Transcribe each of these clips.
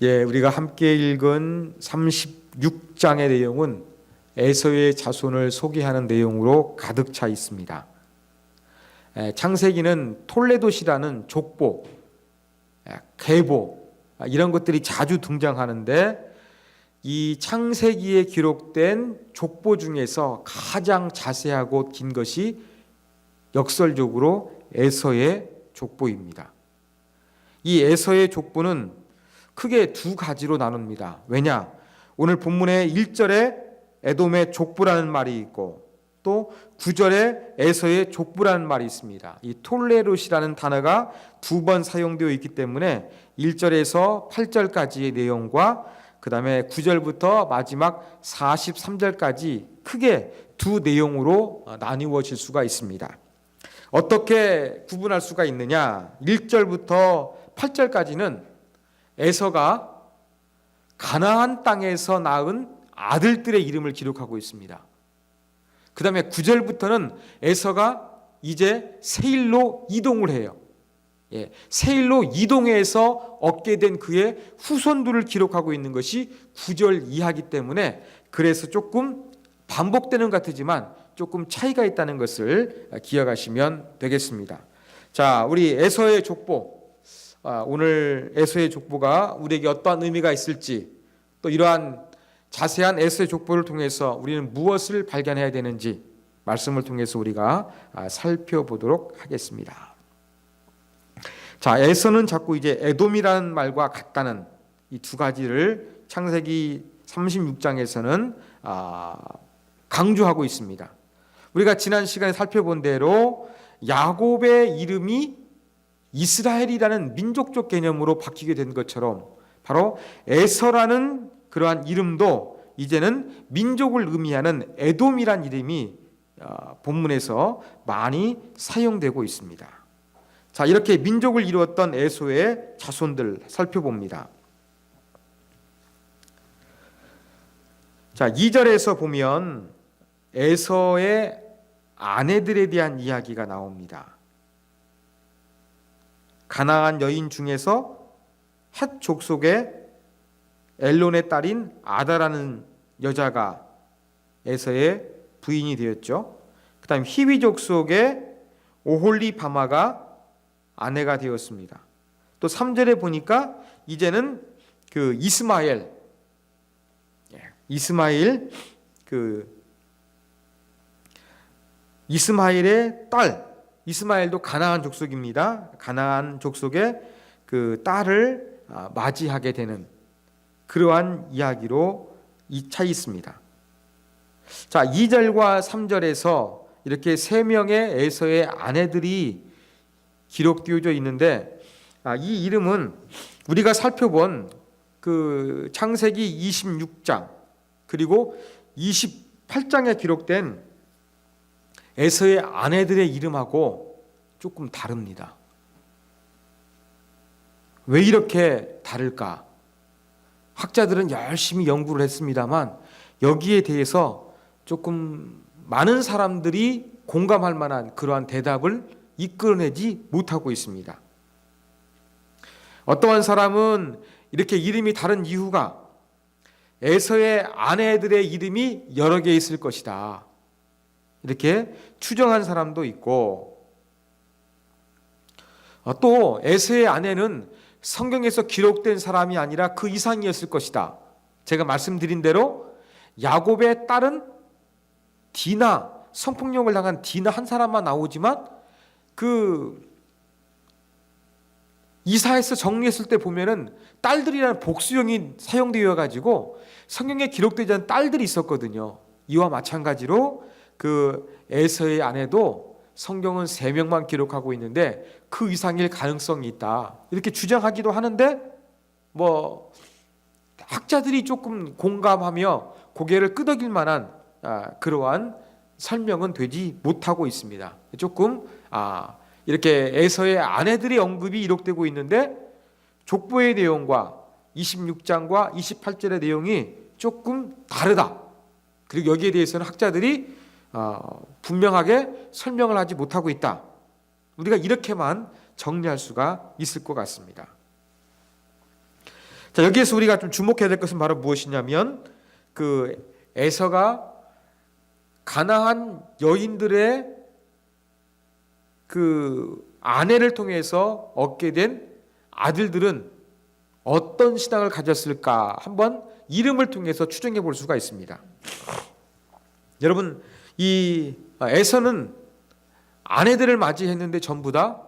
우리가 함께 읽은 36장의 내용은 에서의 자손을 소개하는 내용으로 가득 차 있습니다. 창세기는 톨레도시라는 족보, 계보 이런 것들이 자주 등장하는데 이 창세기에 기록된 족보 중에서 가장 자세하고 긴 것이 역설적으로 에서의 족보입니다. 이 에서의 족보는 크게 두 가지로 나눕니다. 왜냐? 오늘 본문의 1절에 에돔의 족보라는 말이 있고 또 9절에 에서의 족보라는 말이 있습니다. 이 톨레롯이라는 단어가 두 번 사용되어 있기 때문에 1절에서 8절까지의 내용과 그 다음에 9절부터 마지막 43절까지 크게 두 내용으로 나뉘어질 수가 있습니다. 어떻게 구분할 수가 있느냐? 1절부터 8절까지는 에서가 가나안 땅에서 낳은 아들들의 이름을 기록하고 있습니다. 그 다음에 9절부터는 에서가 이제 세일로 이동을 해요. 세일로 이동해서 얻게 된 그의 후손들을 기록하고 있는 것이 9절 이하이기 때문에 그래서 조금 반복되는 것 같지만 조금 차이가 있다는 것을 기억하시면 되겠습니다. 자, 우리 에서의 족보, 오늘 에서의 족보가 우리에게 어떠한 의미가 있을지, 또 이러한 자세한 에서의 족보를 통해서 우리는 무엇을 발견해야 되는지 말씀을 통해서 우리가 살펴보도록 하겠습니다. 자, 에서는 자꾸 이제 에돔이라는 말과 같다는 이 두 가지를 창세기 36장에서는 강조하고 있습니다. 우리가 지난 시간에 살펴본 대로 야곱의 이름이 이스라엘이라는 민족적 개념으로 바뀌게 된 것처럼 바로 에서라는 그러한 이름도 이제는 민족을 의미하는 에돔이란 이름이 본문에서 많이 사용되고 있습니다. 자, 이렇게 민족을 이루었던 에서의 자손들 살펴봅니다. 자, 2절에서 보면 에서의 아내들에 대한 이야기가 나옵니다. 가나안 여인 중에서 헷 족속의 엘론의 딸인 아다라는 여자가 에서의 부인이 되었죠. 그 다음 히위 족속의 오홀리바마가 아내가 되었습니다. 또 3절에 보니까 이제는 그 이스마엘의 딸, 이스마엘도 가나안 족속입니다. 가나안 족속의 그 딸을 맞이하게 되는 그러한 이야기로 차 있습니다. 자, 2절과 3절에서 이렇게 세 명의 에서의 아내들이 기록되어져 있는데 이 이름은 우리가 살펴본 그 창세기 26장 그리고 28장에 기록된 에서의 아내들의 이름하고 조금 다릅니다. 왜 이렇게 다를까? 학자들은 열심히 연구를 했습니다만 여기에 대해서 조금 많은 사람들이 공감할 만한 그러한 대답을 이끌어내지 못하고 있습니다. 어떠한 사람은 이렇게 이름이 다른 이유가 에서의 아내들의 이름이 여러 개 있을 것이다, 이렇게 추정한 사람도 있고, 또 에서의 아내는 성경에서 기록된 사람이 아니라 그 이상이었을 것이다. 제가 말씀드린 대로 야곱의 딸은 디나, 성폭력을 당한 디나 한 사람만 나오지만 그 이사에서 정리했을 때 보면은 딸들이라는 복수형이 사용되어 가지고 성경에 기록되지 않은 딸들이 있었거든요. 이와 마찬가지로 그 에서의 아내도 성경은 3명만 기록하고 있는데 그 이상일 가능성이 있다, 이렇게 주장하기도 하는데 뭐 학자들이 조금 공감하며 고개를 끄덕일 만한 그러한 설명은 되지 못하고 있습니다. 조금 이렇게 에서의 아내들의 언급이 기록되고 있는데 족보의 내용과 26장과 28절의 내용이 조금 다르다. 그리고 여기에 대해서는 학자들이 분명하게 설명을 하지 못하고 있다. 우리가 이렇게만 정리할 수가 있을 것 같습니다. 자, 여기에서 우리가 좀 주목해야 될 것은 바로 무엇이냐면 그 에서가 가나안 여인들의 그 아내를 통해서 얻게 된 아들들은 어떤 신앙을 가졌을까 한번 이름을 통해서 추정해 볼 수가 있습니다. 여러분, 이 에서는 아내들을 맞이했는데 전부 다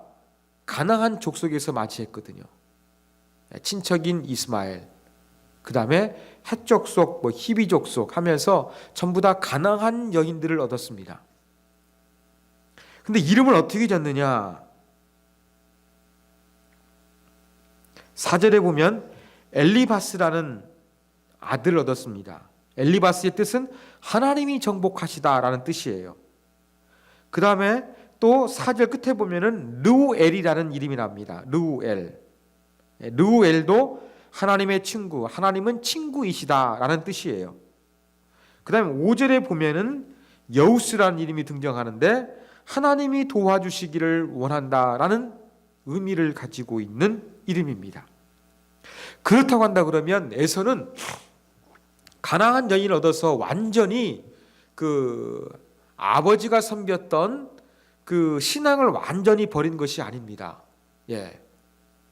가나안 족속에서 맞이했거든요. 친척인 이스마엘, 그 다음에 헷 족속, 히비 족속 하면서 전부 다 가나안 여인들을 얻었습니다. 근데 이름을 어떻게 졌느냐? 4절에 보면 엘리바스라는 아들을 얻었습니다. 엘리바스의 뜻은 하나님이 정복하시다라는 뜻이에요. 그 다음에 또 4절 끝에 보면은 르우엘이라는 이름이 납니다. 르우엘. 르우엘도 하나님의 친구, 하나님은 친구이시다라는 뜻이에요. 그 다음에 5절에 보면은 여우스라는 이름이 등장하는데 하나님이 도와주시기를 원한다라는 의미를 가지고 있는 이름입니다. 그렇다고 한다 그러면 에서는 가나안 여인을 얻어서 완전히 그 아버지가 섬겼던 그 신앙을 완전히 버린 것이 아닙니다. 예.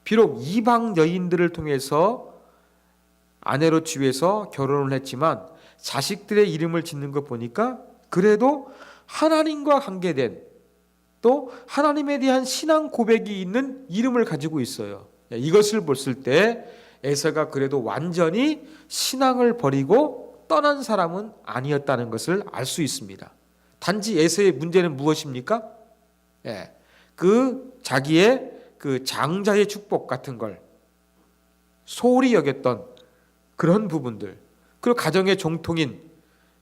비록 이방 여인들을 통해서 아내로 취해서 결혼을 했지만 자식들의 이름을 짓는 것 보니까 그래도 하나님과 관계된 또 하나님에 대한 신앙 고백이 있는 이름을 가지고 있어요. 이것을 봤을 때 에서가 그래도 완전히 신앙을 버리고 떠난 사람은 아니었다는 것을 알 수 있습니다. 단지 에서의 문제는 무엇입니까? 예, 그 자기의 그 장자의 축복 같은 걸 소홀히 여겼던 그런 부분들, 그리고 가정의 종통인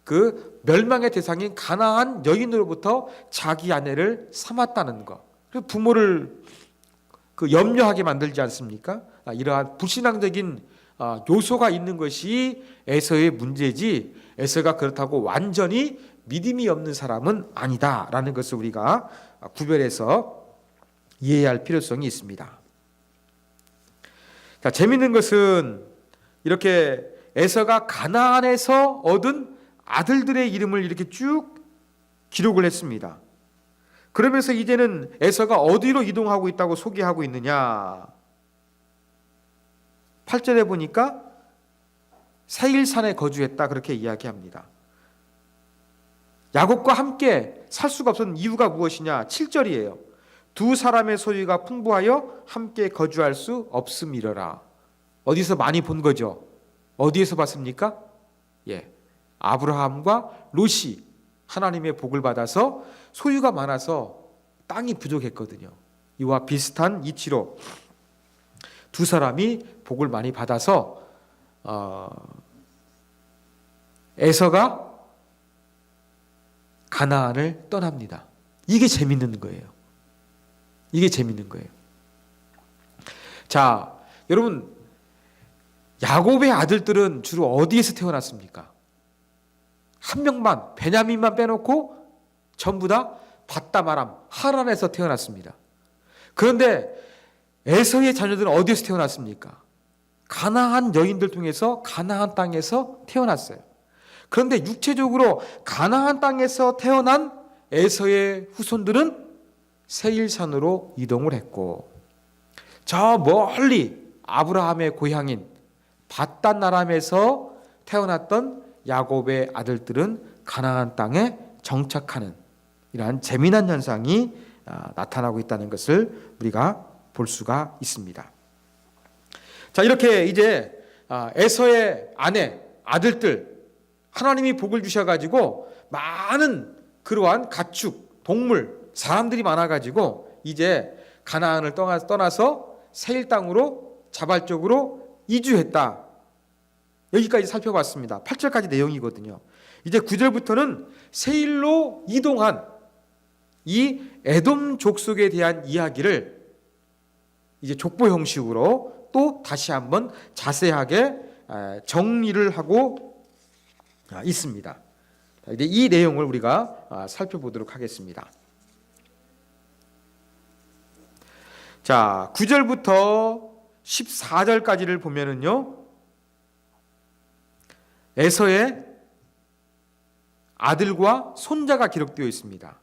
그 멸망의 대상인 가나안 여인으로부터 자기 아내를 삼았다는 것, 그리고 부모를 그 염려하게 만들지 않습니까? 이러한 불신앙적인 요소가 있는 것이 에서의 문제지, 에서가 그렇다고 완전히 믿음이 없는 사람은 아니다라는 것을 우리가 구별해서 이해할 필요성이 있습니다. 자, 재미있는 것은 이렇게 에서가 가나안에서 얻은 아들들의 이름을 이렇게 쭉 기록을 했습니다. 그러면서 이제는 에서가 어디로 이동하고 있다고 소개하고 있느냐? 8절에 보니까 세일산에 거주했다 그렇게 이야기합니다. 야곱과 함께 살 수가 없었던 이유가 무엇이냐? 7절이에요. 두 사람의 소유가 풍부하여 함께 거주할 수 없음이러라. 어디서 많이 본 거죠? 어디에서 봤습니까? 예, 아브라함과 롯이 하나님의 복을 받아서 소유가 많아서 땅이 부족했거든요. 이와 비슷한 이치로 두 사람이 복을 많이 받아서 에서가 가나안을 떠납니다. 이게 재밌는 거예요. 이게 재밌는 거예요. 자, 여러분, 야곱의 아들들은 주로 어디에서 태어났습니까? 한 명만, 베냐민만 빼놓고 전부 다 밧다마람, 하란에서 태어났습니다. 그런데 에서의 자녀들은 어디에서 태어났습니까? 가나안 여인들 통해서 가나안 땅에서 태어났어요. 그런데 육체적으로 가나안 땅에서 태어난 에서의 후손들은 세일산으로 이동을 했고, 저 멀리 아브라함의 고향인 밧단아람에서 태어났던 야곱의 아들들은 가나안 땅에 정착하는 이러한 재미난 현상이 나타나고 있다는 것을 우리가 볼 수가 있습니다. 자, 이렇게 이제 에서의 아내, 아들들 하나님이 복을 주셔가지고 많은 그러한 가축, 동물, 사람들이 많아가지고 이제 가나안을 떠나서 세일 땅으로 자발적으로 이주했다. 여기까지 살펴봤습니다. 8절까지 내용이거든요. 이제 9절부터는 세일로 이동한 이 에돔 족속에 대한 이야기를 이제 족보 형식으로 또 다시 한번 자세하게 정리를 하고 있습니다. 이제 이 내용을 우리가 살펴보도록 하겠습니다. 자, 9절부터 14절까지를 보면은요, 에서의 아들과 손자가 기록되어 있습니다.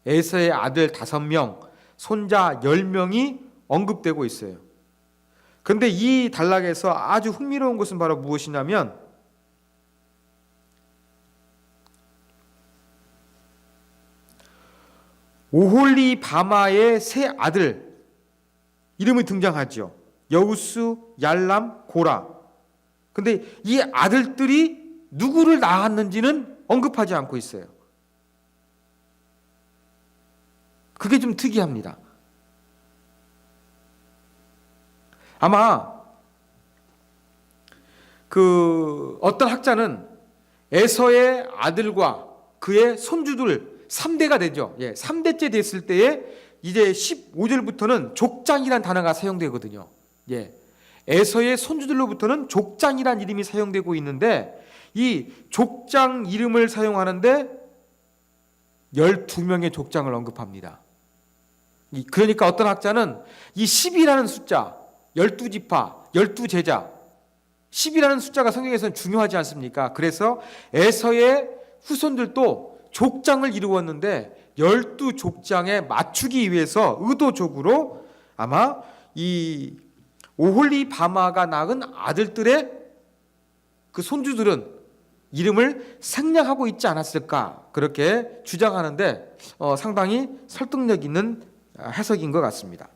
에서의 아들 5명, 손자 10명이 언급되고 있어요. 그런데 이 단락에서 아주 흥미로운 것은 바로 무엇이냐면 오홀리바마의 세 아들 이름이 등장하죠. 여우스, 얄람, 고라. 근데 이 아들들이 누구를 낳았는지는 언급하지 않고 있어요. 그게 좀 특이합니다. 아마 어떤 학자는 에서의 아들과 그의 손주들 3대가 되죠. 3대째 됐을 때에 이제 15절부터는 족장이란 단어가 사용되거든요. 에서의 손주들로부터는 족장이란 이름이 사용되고 있는데 이 족장 이름을 사용하는데 12명의 족장을 언급합니다. 그러니까 어떤 학자는 이 10이라는 숫자, 12지파, 12제자, 10이라는 숫자가 성경에서는 중요하지 않습니까? 그래서 에서의 후손들도 족장을 이루었는데 12족장에 맞추기 위해서 의도적으로 아마 이 오홀리바마가 낳은 아들들의 그 손주들은 이름을 생략하고 있지 않았을까 그렇게 주장하는데 상당히 설득력 있는 해석인 것 같습니다.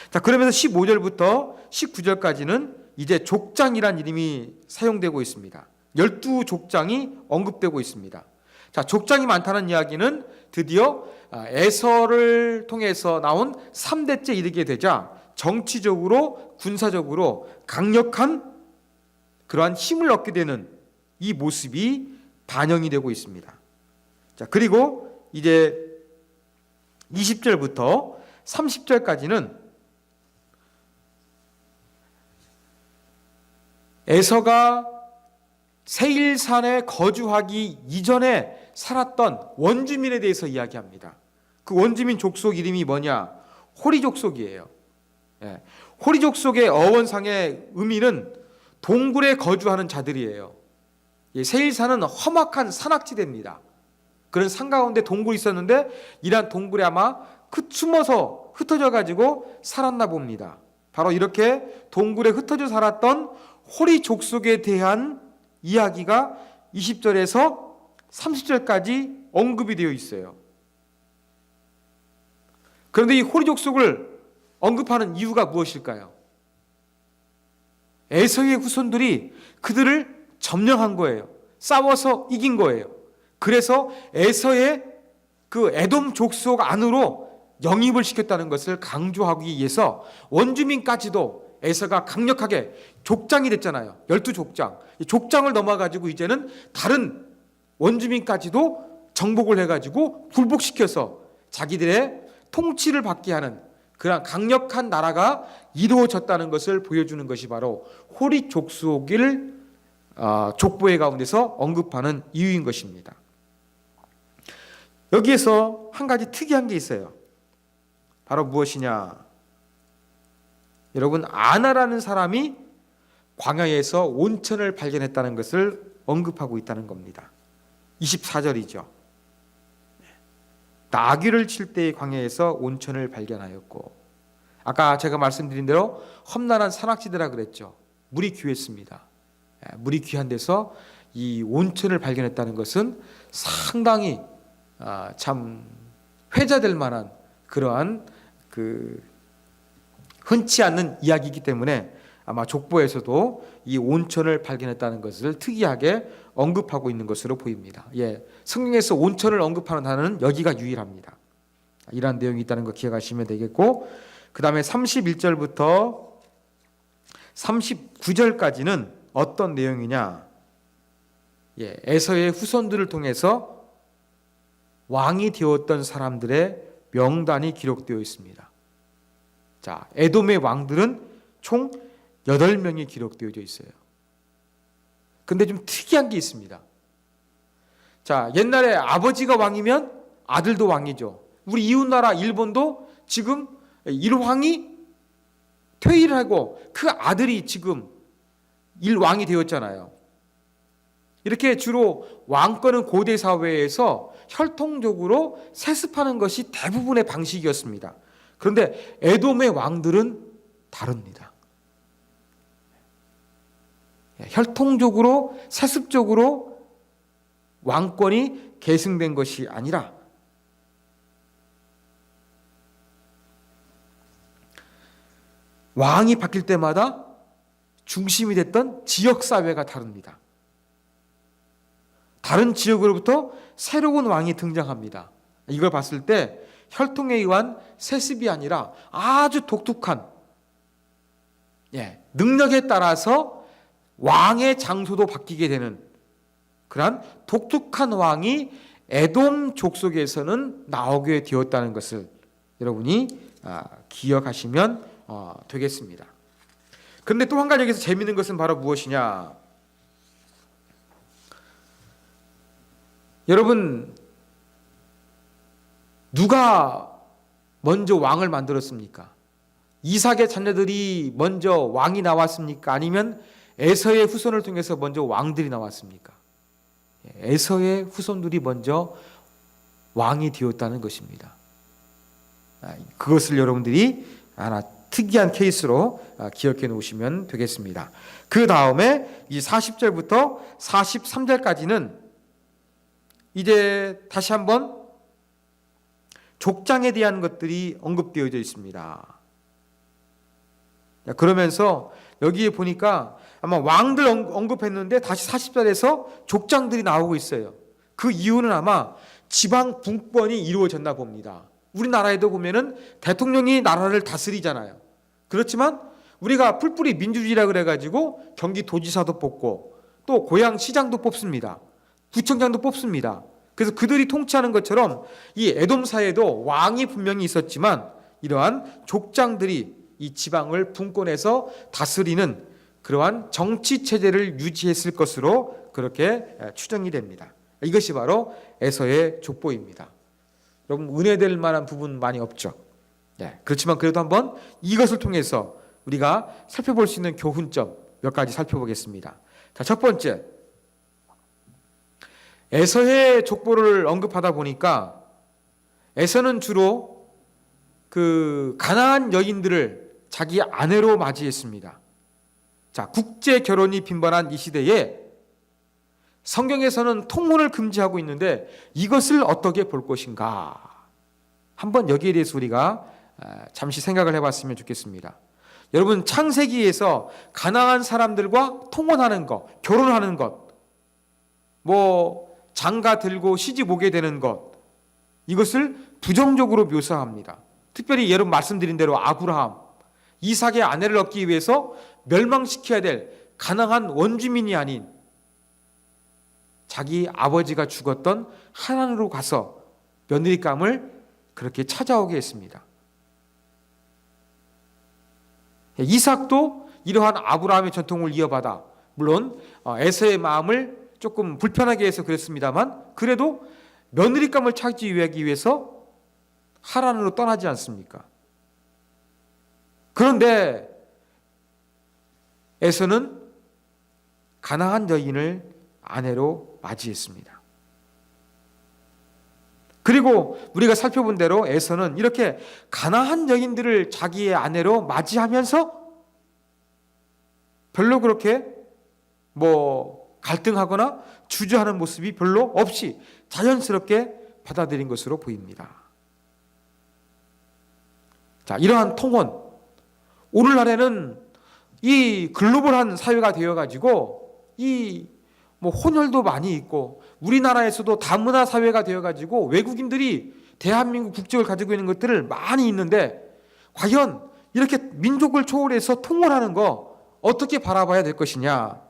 자, 그러면서 15절부터 19절까지는 이제 족장이란 이름이 사용되고 있습니다. 12족장이 언급되고 있습니다. 자, 족장이 많다는 이야기는 드디어 에서를 통해서 나온 3대째 이르게 되자 정치적으로 군사적으로 강력한 그러한 힘을 얻게 되는 이 모습이 반영이 되고 있습니다. 자, 그리고 이제 20절부터 30절까지는 에서가 세일산에 거주하기 이전에 살았던 원주민에 대해서 이야기합니다. 그 원주민 족속 이름이 뭐냐? 호리 족속이에요. 호리 족속의 어원상의 의미는 동굴에 거주하는 자들이에요. 세일산은 험악한 산악지대입니다. 그런 산 가운데 동굴이 있었는데 이러한 동굴에 아마 숨어서 흩어져 가지고 살았나 봅니다. 바로 이렇게 동굴에 흩어져 살았던 호리 족속에 대한 이야기가 20절에서 30절까지 언급이 되어 있어요. 그런데 이 호리 족속을 언급하는 이유가 무엇일까요? 에서의 후손들이 그들을 점령한 거예요. 싸워서 이긴 거예요. 그래서 에서의 그 에돔 족속 안으로 영입을 시켰다는 것을 강조하기 위해서 원주민까지도 에서가 강력하게 족장이 됐잖아요. 12족장. 족장을 넘어가지고 이제는 다른 원주민까지도 정복을 해가지고 굴복시켜서 자기들의 통치를 받게 하는 그런 강력한 나라가 이루어졌다는 것을 보여주는 것이 바로 호리 족속을 족보의 가운데서 언급하는 이유인 것입니다. 여기에서 한 가지 특이한 게 있어요. 바로 무엇이냐? 여러분, 아나라는 사람이 광야에서 온천을 발견했다는 것을 언급하고 있다는 겁니다. 24절이죠. 나귀를 칠 때의 광야에서 온천을 발견하였고, 아까 제가 말씀드린 대로 험난한 산악지대라 그랬죠. 물이 귀했습니다. 물이 귀한 데서 이 온천을 발견했다는 것은 상당히 참 회자될 만한 그러한 흔치 않는 이야기이기 때문에 아마 족보에서도 이 온천을 발견했다는 것을 특이하게 언급하고 있는 것으로 보입니다. 성경에서 온천을 언급하는 단어는 여기가 유일합니다. 이러한 내용이 있다는 거 기억하시면 되겠고, 그 다음에 31절부터 39절까지는 어떤 내용이냐? 에서의 후손들을 통해서 왕이 되었던 사람들의 명단이 기록되어 있습니다. 자, 에돔의 왕들은 총 8명이 기록되어 있어요. 근데 좀 특이한 게 있습니다. 자, 옛날에 아버지가 왕이면 아들도 왕이죠. 우리 이웃나라 일본도 지금 일왕이 퇴위를 하고 그 아들이 지금 일왕이 되었잖아요. 이렇게 주로 왕권은 고대 사회에서 혈통적으로 세습하는 것이 대부분의 방식이었습니다. 그런데 에돔의 왕들은 다릅니다. 혈통적으로 세습적으로 왕권이 계승된 것이 아니라 왕이 바뀔 때마다 중심이 됐던 지역사회가 다릅니다. 다른 지역으로부터 새로운 왕이 등장합니다. 이걸 봤을 때 혈통에 의한 세습이 아니라 아주 독특한 능력에 따라서 왕의 장소도 바뀌게 되는 그러한 독특한 왕이 에돔 족속에서는 나오게 되었다는 것을 여러분이 기억하시면 되겠습니다. 그런데 또 한 가지 여기서 재미있는 것은 바로 무엇이냐? 여러분, 누가 먼저 왕을 만들었습니까? 이삭의 자녀들이 먼저 왕이 나왔습니까? 아니면 에서의 후손을 통해서 먼저 왕들이 나왔습니까? 에서의 후손들이 먼저 왕이 되었다는 것입니다. 그것을 여러분들이 하나 특이한 케이스로 기억해 놓으시면 되겠습니다. 그 다음에 이 40절부터 43절까지는 이제 다시 한번 족장에 대한 것들이 언급되어져 있습니다. 그러면서 여기에 보니까 아마 왕들 언급했는데 다시 40절에서 족장들이 나오고 있어요. 그 이유는 아마 지방 분권이 이루어졌나 봅니다. 우리나라에도 보면은 대통령이 나라를 다스리잖아요. 그렇지만 우리가 풀뿌리 민주주의라 그래가지고 경기도지사도 뽑고 또 고향시장도 뽑습니다. 구청장도 뽑습니다. 그래서 그들이 통치하는 것처럼 이 에돔 사회에도 왕이 분명히 있었지만 이러한 족장들이 이 지방을 분권해서 다스리는 그러한 정치 체제를 유지했을 것으로 그렇게 추정이 됩니다. 이것이 바로 에서의 족보입니다. 여러분 은혜될 만한 부분 많이 없죠. 그렇지만 그래도 한번 이것을 통해서 우리가 살펴볼 수 있는 교훈점 몇 가지 살펴보겠습니다. 자, 첫 번째, 에서의 족보를 언급하다 보니까 에서는 주로 그 가나안 여인들을 자기 아내로 맞이했습니다. 자, 국제 결혼이 빈번한 이 시대에 성경에서는 통혼을 금지하고 있는데 이것을 어떻게 볼 것인가? 한번 여기에 대해서 우리가 잠시 생각을 해봤으면 좋겠습니다. 여러분, 창세기에서 가나안 사람들과 통혼하는 것, 결혼하는 것, 장가 들고 시집 오게 되는 것, 이것을 부정적으로 묘사합니다. 특별히 여러분 말씀드린 대로 아브라함, 이삭의 아내를 얻기 위해서 멸망시켜야 될 가나안 원주민이 아닌 자기 아버지가 죽었던 하란으로 가서 며느리감을 그렇게 찾아오게 했습니다. 이삭도 이러한 아브라함의 전통을 이어받아 물론 에서의 마음을 조금 불편하게 해서 그랬습니다만 그래도 며느리감을 찾기 위해서 하란으로 떠나지 않습니까? 그런데 에서는 가나안 여인을 아내로 맞이했습니다. 그리고 우리가 살펴본 대로 에서는 이렇게 가나안 여인들을 자기의 아내로 맞이하면서 별로 그렇게 갈등하거나 주저하는 모습이 별로 없이 자연스럽게 받아들인 것으로 보입니다. 자, 이러한 통혼, 오늘날에는 이 글로벌한 사회가 되어가지고 혼혈도 많이 있고 우리나라에서도 다문화 사회가 되어가지고 외국인들이 대한민국 국적을 가지고 있는 것들을 많이 있는데 과연 이렇게 민족을 초월해서 통혼하는 거 어떻게 바라봐야 될 것이냐?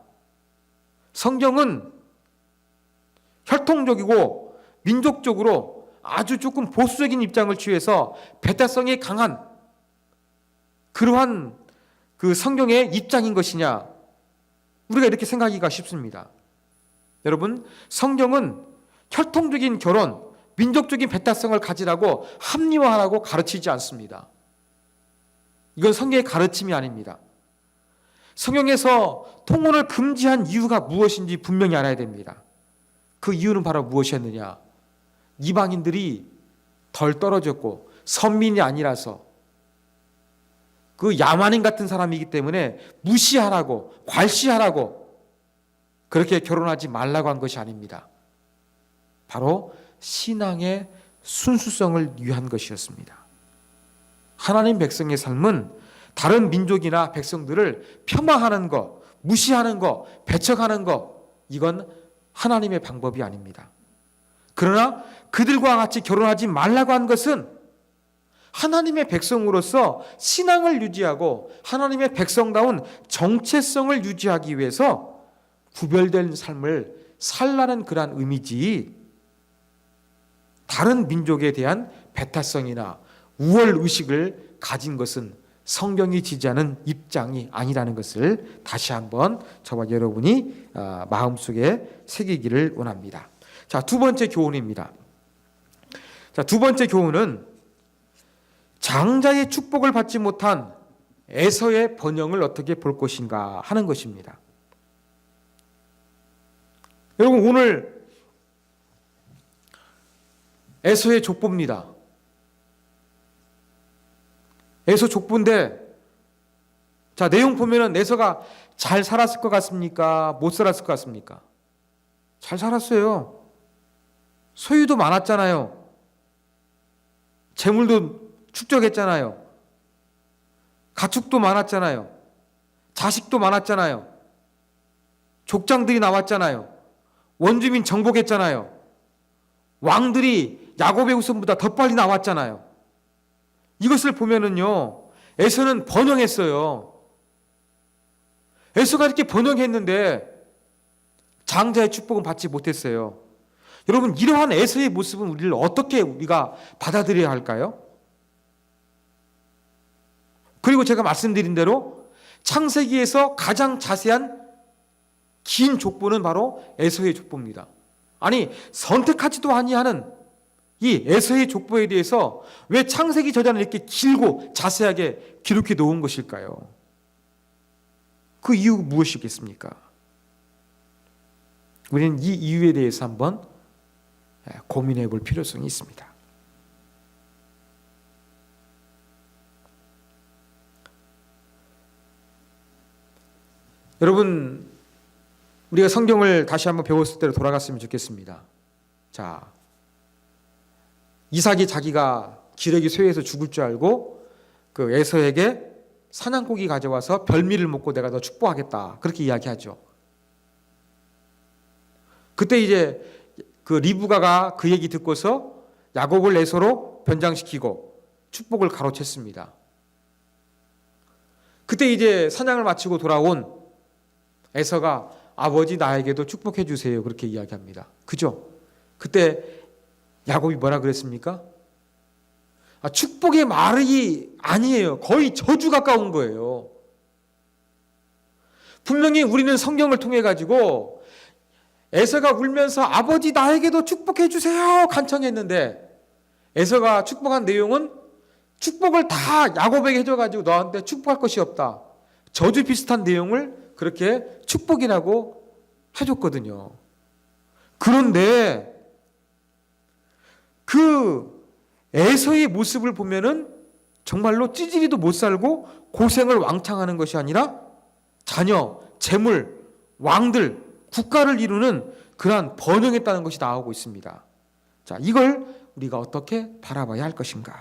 성경은 혈통적이고 민족적으로 아주 조금 보수적인 입장을 취해서 배타성이 강한 그러한 그 성경의 입장인 것이냐? 우리가 이렇게 생각하기가 쉽습니다. 여러분, 성경은 혈통적인 결혼, 민족적인 배타성을 가지라고 합리화하라고 가르치지 않습니다. 이건 성경의 가르침이 아닙니다. 성경에서 통혼을 금지한 이유가 무엇인지 분명히 알아야 됩니다. 그 이유는 바로 무엇이었느냐? 이방인들이 덜 떨어졌고 선민이 아니라서 그 야만인 같은 사람이기 때문에 무시하라고, 괄시하라고 그렇게 결혼하지 말라고 한 것이 아닙니다. 바로 신앙의 순수성을 위한 것이었습니다. 하나님 백성의 삶은 다른 민족이나 백성들을 폄하하는 것, 무시하는 것, 배척하는 것, 이건 하나님의 방법이 아닙니다. 그러나 그들과 같이 결혼하지 말라고 한 것은 하나님의 백성으로서 신앙을 유지하고 하나님의 백성다운 정체성을 유지하기 위해서 구별된 삶을 살라는 그러한 의미지, 다른 민족에 대한 배타성이나 우월의식을 가진 것은 성경이 지지하는 입장이 아니라는 것을 다시 한번 저와 여러분이 마음속에 새기기를 원합니다. 자, 두 번째 교훈입니다. 자, 두 번째 교훈은 장자의 축복을 받지 못한 에서의 번영을 어떻게 볼 것인가 하는 것입니다. 여러분, 오늘 에서의 족보입니다. 에서 족보인데, 자, 내용 보면은 에서가 잘 살았을 것 같습니까? 못 살았을 것 같습니까? 잘 살았어요. 소유도 많았잖아요. 재물도 축적했잖아요. 가축도 많았잖아요. 자식도 많았잖아요. 족장들이 나왔잖아요. 원주민 정복했잖아요. 왕들이 야곱의 후손보다 더 빨리 나왔잖아요. 이것을 보면은요, 에서는 번영했어요. 에서가 이렇게 번영했는데 장자의 축복은 받지 못했어요. 여러분, 이러한 에서의 모습은 우리가 받아들여야 할까요? 그리고 제가 말씀드린 대로 창세기에서 가장 자세한 긴 족보는 바로 에서의 족보입니다. 아니, 선택하지도 아니하는 이 에서의 족보에 대해서 왜 창세기 저자는 이렇게 길고 자세하게 기록해 놓은 것일까요? 그 이유가 무엇이겠습니까? 우리는 이 이유에 대해서 한번 고민해 볼 필요성이 있습니다. 여러분, 우리가 성경을 다시 한번 배웠을 때로 돌아갔으면 좋겠습니다. 자, 이삭이 자기가 기러기 쇠에서 죽을 줄 알고 그 에서에게 사냥고기 가져와서 별미를 먹고 내가 너 축복하겠다, 그렇게 이야기하죠. 그때 이제 그 리브가가 그 얘기 듣고서 야곱을 에서로 변장시키고 축복을 가로챘습니다. 그때 이제 사냥을 마치고 돌아온 에서가 아버지 나에게도 축복해 주세요, 그렇게 이야기합니다. 그죠? 그때 야곱이 뭐라 그랬습니까? 축복의 말이 아니에요. 거의 저주 가까운 거예요. 분명히 우리는 성경을 통해 가지고 에서가 울면서 아버지 나에게도 축복해 주세요 간청했는데, 에서가 축복한 내용은 축복을 다 야곱에게 해줘 가지고 너한테 축복할 것이 없다, 저주 비슷한 내용을 그렇게 축복이라고 해줬거든요. 그런데 그 에서의 모습을 보면은 정말로 찌질이도 못 살고 고생을 왕창 하는 것이 아니라 자녀, 재물, 왕들, 국가를 이루는 그러한 번영했다는 것이 나오고 있습니다. 자, 이걸 우리가 어떻게 바라봐야 할 것인가?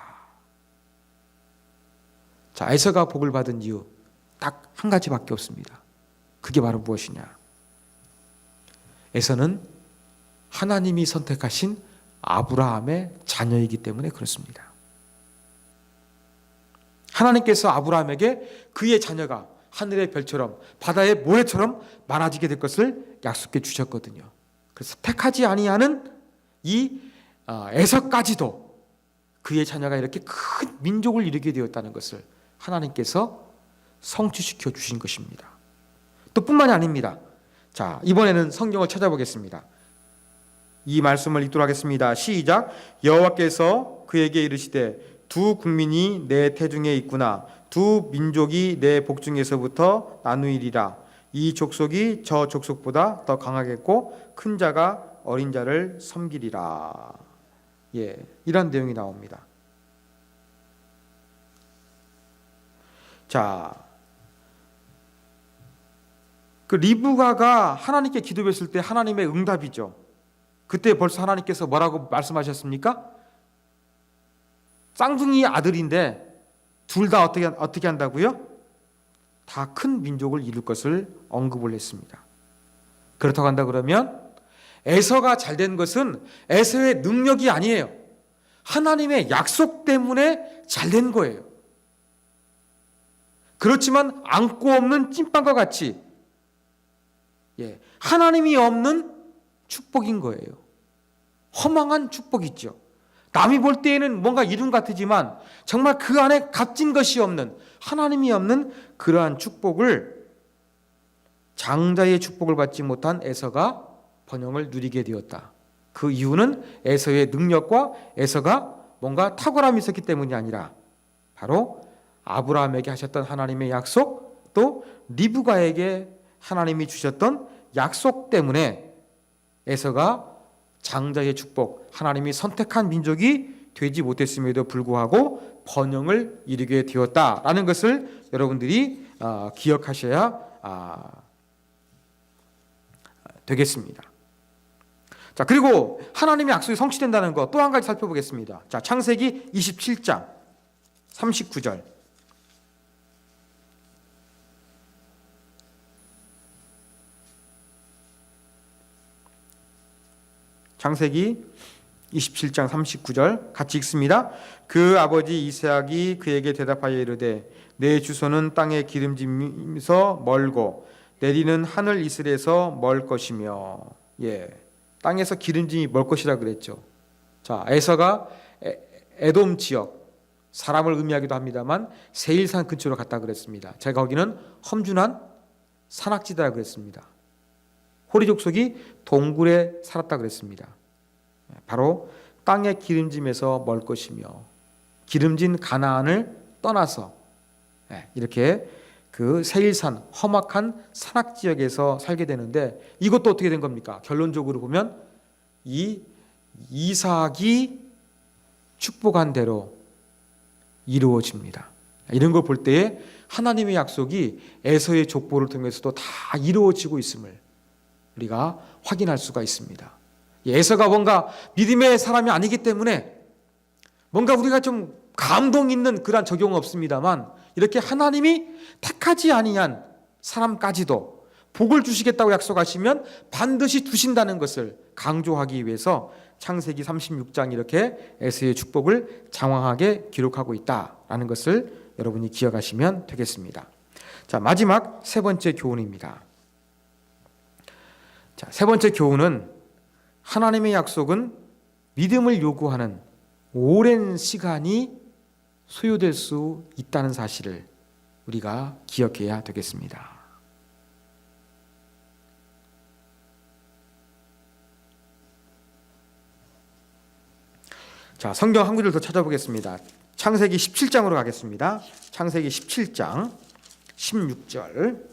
자, 에서가 복을 받은 이유 딱 한 가지밖에 없습니다. 그게 바로 무엇이냐? 에서는 하나님이 선택하신 아브라함의 자녀이기 때문에 그렇습니다. 하나님께서 아브라함에게 그의 자녀가 하늘의 별처럼 바다의 모래처럼 많아지게 될 것을 약속해 주셨거든요. 그래서 택하지 아니하는 이 에서까지도 그의 자녀가 이렇게 큰 민족을 이루게 되었다는 것을 하나님께서 성취시켜 주신 것입니다. 또 뿐만이 아닙니다. 자, 이번에는 성경을 찾아보겠습니다. 이 말씀을 읽도록 하겠습니다. 시작. 여호와께서 그에게 이르시되 두 국민이 내 태중에 있구나. 두 민족이 내 복중에서부터 나누이리라. 이 족속이 저 족속보다 더 강하겠고 큰 자가 어린 자를 섬기리라. 예, 이런 내용이 나옵니다. 자, 그 리브가가 하나님께 기도했을 때 하나님의 응답이죠. 그때 벌써 하나님께서 뭐라고 말씀하셨습니까? 쌍둥이 아들인데 둘 다 어떻게 한다고요? 다 큰 민족을 이룰 것을 언급을 했습니다. 그렇다고 한다 그러면 에서가 잘된 것은 에서의 능력이 아니에요. 하나님의 약속 때문에 잘된 거예요. 그렇지만 안고 없는 찐빵과 같이 하나님이 없는 축복인 거예요. 허망한 축복이죠. 남이 볼 때에는 뭔가 이룬 같지만 정말 그 안에 값진 것이 없는, 하나님이 없는 그러한 축복을, 장자의 축복을 받지 못한 에서가 번영을 누리게 되었다. 그 이유는 에서의 능력과 에서가 뭔가 탁월함이 있었기 때문이 아니라 바로 아브라함에게 하셨던 하나님의 약속, 또 리브가에게 하나님이 주셨던 약속 때문에 에서가 장자의 축복, 하나님이 선택한 민족이 되지 못했음에도 불구하고 번영을 이루게 되었다라는 것을 여러분들이 기억하셔야 되겠습니다. 자, 그리고 하나님의 약속이 성취된다는 것 또 한 가지 살펴보겠습니다. 자, 창세기 27장 39절. 창세기 27장 39절 같이 읽습니다. 그 아버지 이삭이 그에게 대답하여 이르되 내 주소는 땅의 기름짐에서 멀고 내리는 하늘 이슬에서 멀 것이며. 땅에서 기름짐이 멀 것이라 그랬죠. 자, 에서가 에돔 지역, 사람을 의미하기도 합니다만 세일산 근처로 갔다 그랬습니다. 제가 거기는 험준한 산악지대라 그랬습니다. 호리 족속이 동굴에 살았다 그랬습니다. 바로 땅의 기름짐에서 멀 것이며 기름진 가나안을 떠나서 이렇게 그 세일산 험악한 산악지역에서 살게 되는데, 이것도 어떻게 된 겁니까? 결론적으로 보면 이 이삭이 축복한 대로 이루어집니다. 이런 걸 볼 때에 하나님의 약속이 에서의 족보를 통해서도 다 이루어지고 있음을 우리가 확인할 수가 있습니다. 에서가 뭔가 믿음의 사람이 아니기 때문에 뭔가 우리가 좀 감동 있는 그런 적용은 없습니다만, 이렇게 하나님이 택하지 아니한 사람까지도 복을 주시겠다고 약속하시면 반드시 주신다는 것을 강조하기 위해서 창세기 36장 이렇게 에서의 축복을 장황하게 기록하고 있다라는 것을 여러분이 기억하시면 되겠습니다. 자, 마지막 세 번째 교훈입니다. 자, 세 번째 교훈은 하나님의 약속은 믿음을 요구하는 오랜 시간이 소요될 수 있다는 사실을 우리가 기억해야 되겠습니다. 자, 성경 한 구절 더 찾아보겠습니다. 창세기 17장으로 가겠습니다. 창세기 17장 16절.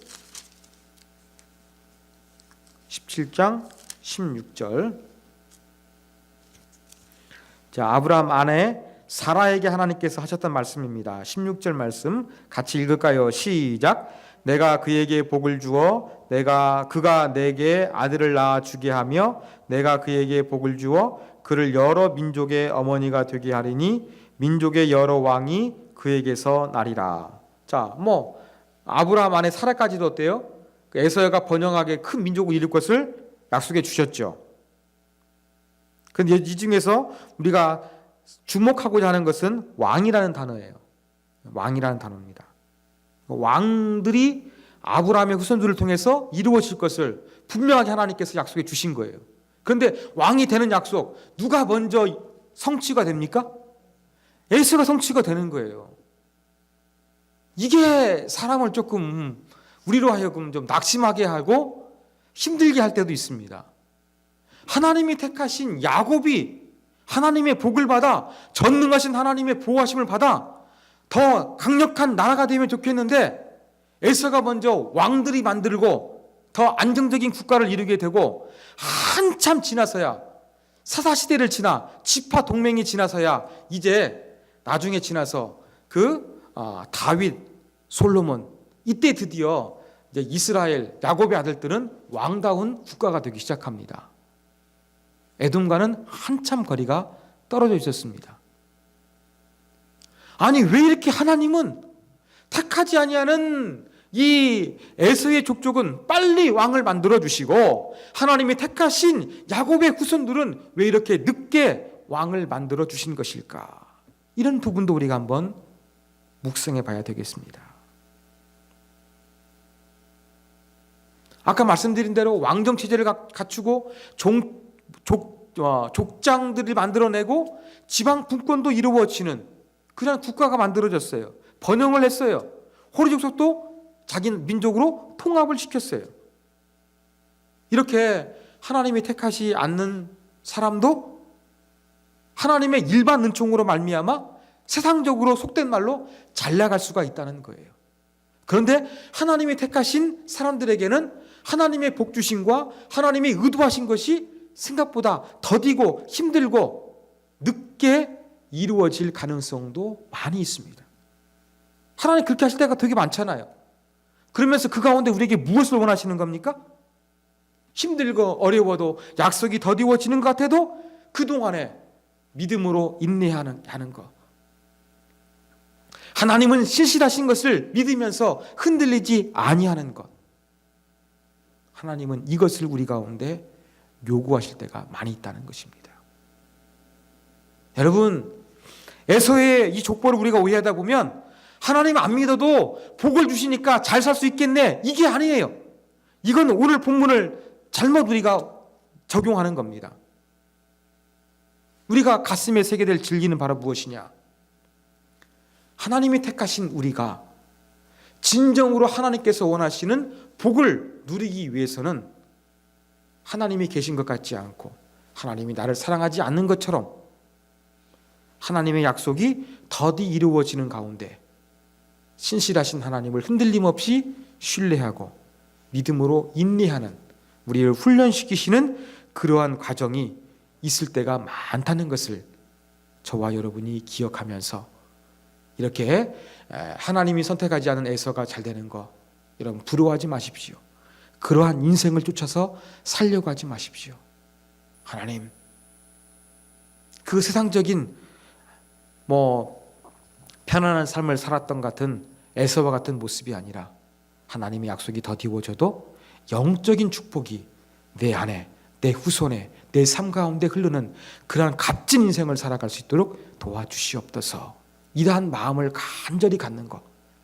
17장 16절. 자, 아브라함 아내 사라에게 하나님께서 하셨던 말씀입니다. 16절 말씀 같이 읽을까요? 시작. 내가 그에게 복을 주어 그가 내게 아들을 낳아 주게 하며 내가 그에게 복을 주어 그를 여러 민족의 어머니가 되게 하리니 민족의 여러 왕이 그에게서 나리라. 자, 아브라함 아내 사라까지도 어때요? 에서가 번영하게 큰 민족을 이룰 것을 약속해 주셨죠. 그런데 이 중에서 우리가 주목하고자 하는 것은 왕이라는 단어예요. 왕이라는 단어입니다. 왕들이 아브라함의 후손들을 통해서 이루어질 것을 분명하게 하나님께서 약속해 주신 거예요. 그런데 왕이 되는 약속, 누가 먼저 성취가 됩니까? 에서가 성취가 되는 거예요. 이게 사람을 조금 우리로 하여금 좀 낙심하게 하고 힘들게 할 때도 있습니다. 하나님이 택하신 야곱이 하나님의 복을 받아, 전능하신 하나님의 보호하심을 받아 더 강력한 나라가 되면 좋겠는데 에서가 먼저 왕들이 만들고 더 안정적인 국가를 이루게 되고 한참 지나서야 사사시대를 지나 지파 동맹이 지나서야 이제 나중에 지나서 다윗, 솔로몬 이때 드디어 이제 이스라엘 야곱의 아들들은 왕다운 국가가 되기 시작합니다. 에돔과는 한참 거리가 떨어져 있었습니다. 아니 왜 이렇게 하나님은 택하지 아니하는 이 에서의 족족은 빨리 왕을 만들어 주시고 하나님이 택하신 야곱의 후손들은 왜 이렇게 늦게 왕을 만들어 주신 것일까? 이런 부분도 우리가 한번 묵상해 봐야 되겠습니다. 아까 말씀드린 대로 왕정 체제를 갖추고 족장들을 만들어내고 지방 분권도 이루어지는 그런 국가가 만들어졌어요. 번영을 했어요. 호리 족속도 자기 민족으로 통합을 시켰어요. 이렇게 하나님이 택하지 않는 사람도 하나님의 일반 은총으로 말미암아 세상적으로 속된 말로 잘 나갈 수가 있다는 거예요. 그런데 하나님이 택하신 사람들에게는 하나님의 복주심과 하나님이 의도하신 것이 생각보다 더디고 힘들고 늦게 이루어질 가능성도 많이 있습니다. 하나님 그렇게 하실 때가 되게 많잖아요. 그러면서 그 가운데 우리에게 무엇을 원하시는 겁니까? 힘들고 어려워도 약속이 더디워지는 것 같아도 그동안에 믿음으로 인내하는 것. 하나님은 신실하신 것을 믿으면서 흔들리지 아니하는 것. 하나님은 이것을 우리 가운데 요구하실 때가 많이 있다는 것입니다. 여러분, 에서의 이 족보를 우리가 오해하다 보면 하나님 안 믿어도 복을 주시니까 잘 살 수 있겠네. 이게 아니에요. 이건 오늘 본문을 잘못 우리가 적용하는 겁니다. 우리가 가슴에 새게 될 진리는 바로 무엇이냐? 하나님이 택하신 우리가 진정으로 하나님께서 원하시는 복을 누리기 위해서는 하나님이 계신 것 같지 않고 하나님이 나를 사랑하지 않는 것처럼 하나님의 약속이 더디 이루어지는 가운데 신실하신 하나님을 흔들림 없이 신뢰하고 믿음으로 인내하는 우리를 훈련시키시는 그러한 과정이 있을 때가 많다는 것을 저와 여러분이 기억하면서 이렇게 하나님이 선택하지 않은 에서가 잘 되는 거 여러분 부러워하지 마십시오. 그러한 인생을 쫓아서 살려고 하지 마십시오. 하나님 그 세상적인 편안한 삶을 살았던 같은 에서와 같은 모습이 아니라 하나님의 약속이 더디워져도 영적인 축복이 내 안에 내 후손에 내 삶 가운데 흐르는 그러한 값진 인생을 살아갈 수 있도록 도와주시옵소서. 이러한 마음을 간절히 갖는 것,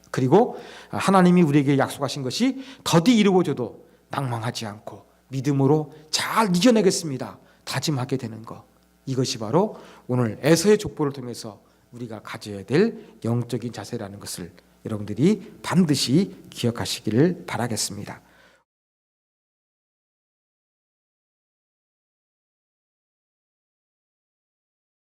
그리고 하나님이 우리에게 약속하신 것이 더디 이루어져도 낭망하지 않고 믿음으로 잘 이겨내겠습니다 다짐하게 되는 것, 이것이 바로 오늘 에서의 족보를 통해서 우리가 가져야 될 영적인 자세라는 것을 여러분들이 반드시 기억하시기를 바라겠습니다.